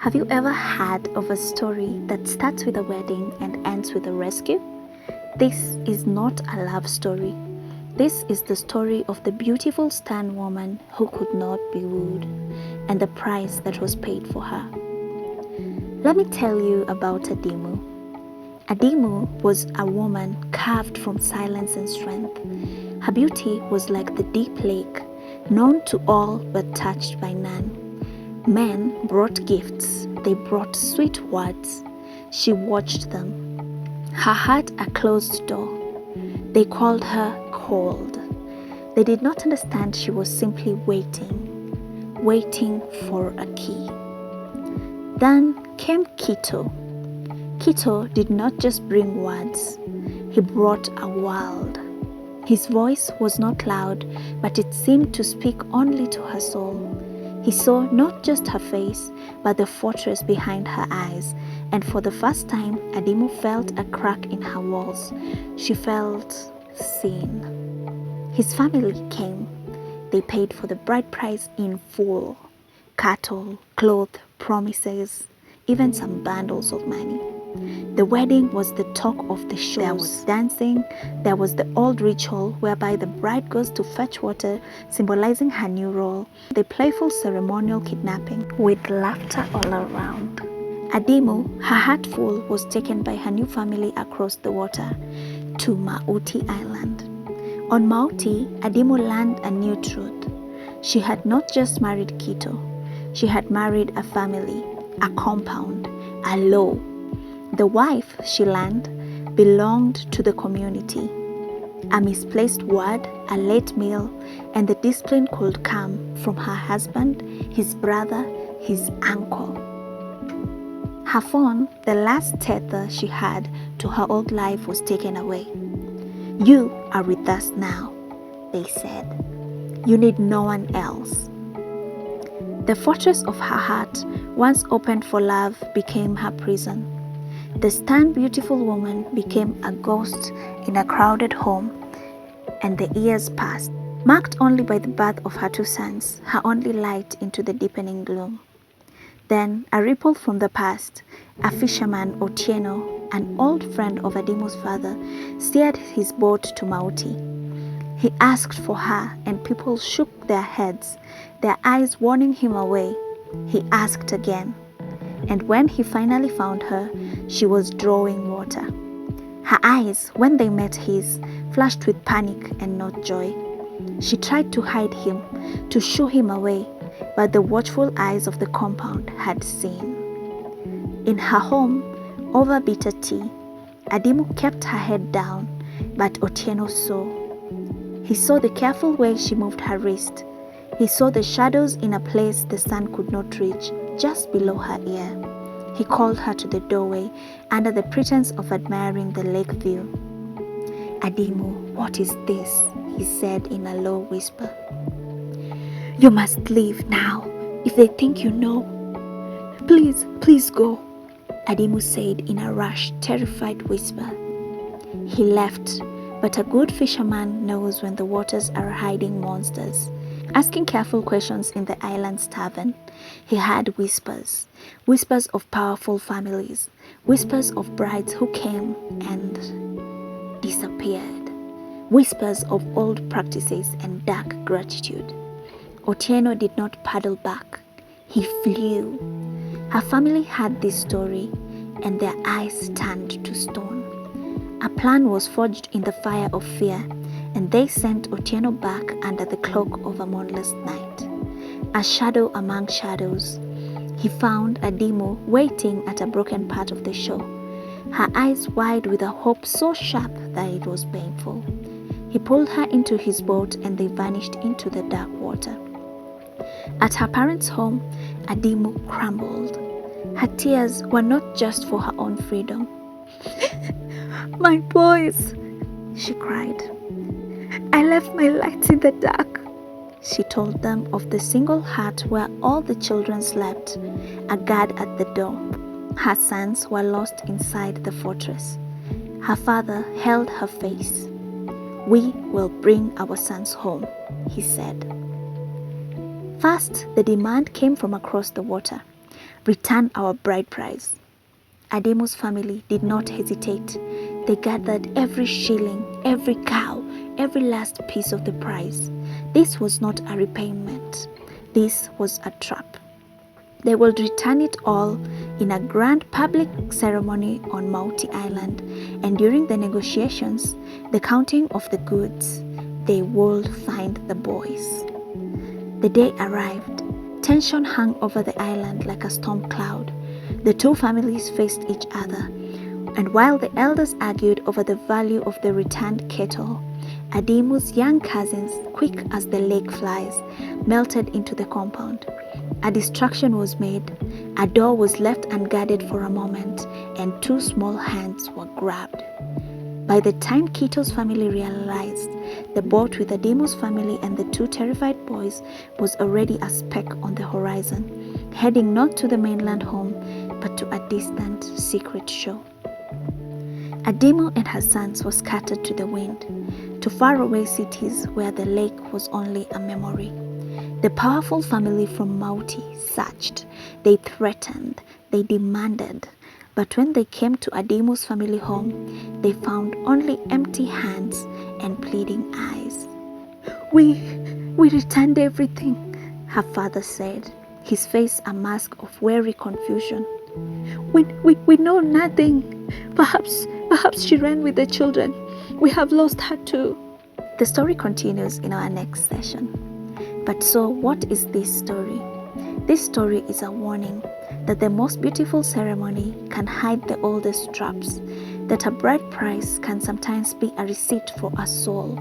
Have you ever heard of a story that starts with a wedding and ends with a rescue? This is not a love story. This is the story of the beautiful stern woman who could not be wooed and the price that was paid for her. Let me tell you about Adimu. Adimu was a woman carved from silence and strength. Her beauty was like the deep lake, known to all but touched by none. Men brought gifts, they brought sweet words. She watched them. Her heart a closed door. They called her cold. They did not understand she was simply waiting for a key. Then came Kito. Kito did not just bring words, he brought a world. His voice was not loud, but it seemed to speak only to her soul. He saw not just her face, but the fortress behind her eyes, and for the first time, Adimu felt a crack in her walls. She felt seen. His family came. They paid for the bride price in full. Cattle, clothes, promises, even some bundles of money. The wedding was the talk of the shows. There was dancing, there was the old ritual whereby the bride goes to fetch water, symbolizing her new role, the playful ceremonial kidnapping with laughter all around. Adimu, her heart full, was taken by her new family across the water to Mauti Island. On Mauti, Adimu learned a new truth. She had not just married Kito, she had married a family, a compound, a law. The wife, she learned, belonged to the community. A misplaced word, a late meal, and the discipline could come from her husband, his brother, his uncle. Her phone, the last tether she had to her old life, was taken away. "You are with us now," they said. "You need no one else." The fortress of her heart, once opened for love, became her prison. The stern, beautiful woman became a ghost in a crowded home, and the years passed, marked only by the birth of her two sons, her only light into the deepening gloom. Then, a ripple from the past, a fisherman, Otieno, an old friend of Adimu's father, steered his boat to Mauti. He asked for her, and people shook their heads, their eyes warning him away. He asked again. And when he finally found her, she was drawing water. Her eyes, when they met his, flashed with panic and not joy. She tried to hide him, to shoo him away, but the watchful eyes of the compound had seen. In her home, over bitter tea, Adimu kept her head down, but Otieno saw. He saw the careful way she moved her wrist. He saw the shadows in a place the sun could not reach, just below her ear. He called her to the doorway under the pretense of admiring the lake view. "Adimu, what is this?" he said in a low whisper. "You must leave now, if they think you know. Please go," Adimu said in a rash, terrified whisper. He left, but a good fisherman knows when the waters are hiding monsters. Asking careful questions in the island's tavern, he heard whispers of powerful families, whispers of brides who came and disappeared, whispers of old practices and dark gratitude. Otieno did not paddle back, he flew. Her family heard this story, and their eyes turned to stone. A plan was forged in the fire of fear, and they sent Otieno back under the cloak of a moonless night. A shadow among shadows, he found Adimu waiting at a broken part of the shore, her eyes wide with a hope so sharp that it was painful. He pulled her into his boat and they vanished into the dark water. At her parents' home, Adimu crumbled. Her tears were not just for her own freedom. "My boys," she cried. "I left my lights in the dark." She told them of the single hut where all the children slept, a guard at the door. Her sons were lost inside the fortress. Her father held her face. "We will bring our sons home," he said. First, the demand came from across the water. Return our bride price." Adimu's family did not hesitate. They gathered every shilling, every cow, every last piece of the price. This was not a repayment. This was a trap. They will return it all in a grand public ceremony on Mauti Island, and during the negotiations, the counting of the goods, they would find the boys. The day arrived. Tension hung over the island like a storm cloud. The two families faced each other, and while the elders argued over the value of the returned cattle, Adimu's young cousins, quick as the lake flies, melted into the compound. A distraction was made. A door was left unguarded for a moment, and two small hands were grabbed. By the time Kito's family realized, the boat with Adimu's family and the two terrified boys was already a speck on the horizon, heading not to the mainland home, but to a distant secret shore. Adimu and her sons were scattered to the wind, to faraway cities where the lake was only a memory. The powerful family from Mauti searched, they threatened, they demanded, but when they came to Adimu's family home, they found only empty hands and pleading eyes. We returned everything," her father said, his face a mask of weary confusion. We know nothing. Perhaps she ran with the children. We have lost her too." The story continues in our next session. But so, what is this story? This story is a warning that the most beautiful ceremony can hide the oldest traps, that a bride price can sometimes be a receipt for a soul.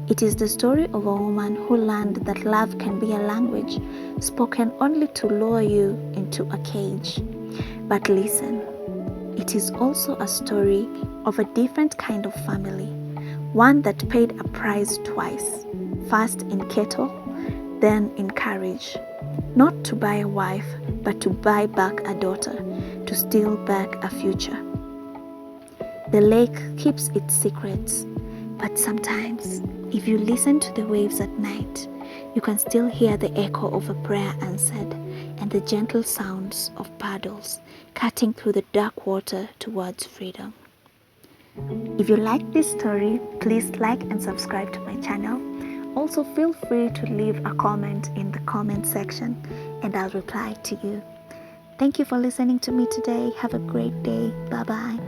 It is the story of a woman who learned that love can be a language spoken only to lure you into a cage. But listen, it is also a story of a different kind of family, one that paid a price twice, first in cattle, then in courage, not to buy a wife, but to buy back a daughter, to steal back a future. The lake keeps its secrets, but sometimes, if you listen to the waves at night, you can still hear the echo of a prayer answered and the gentle sounds of paddles cutting through the dark water towards freedom. If you like this story, please like and subscribe to my channel. Also, feel free to leave a comment in the comment section and I'll reply to you. Thank you for listening to me today. Have a great day. Bye-bye.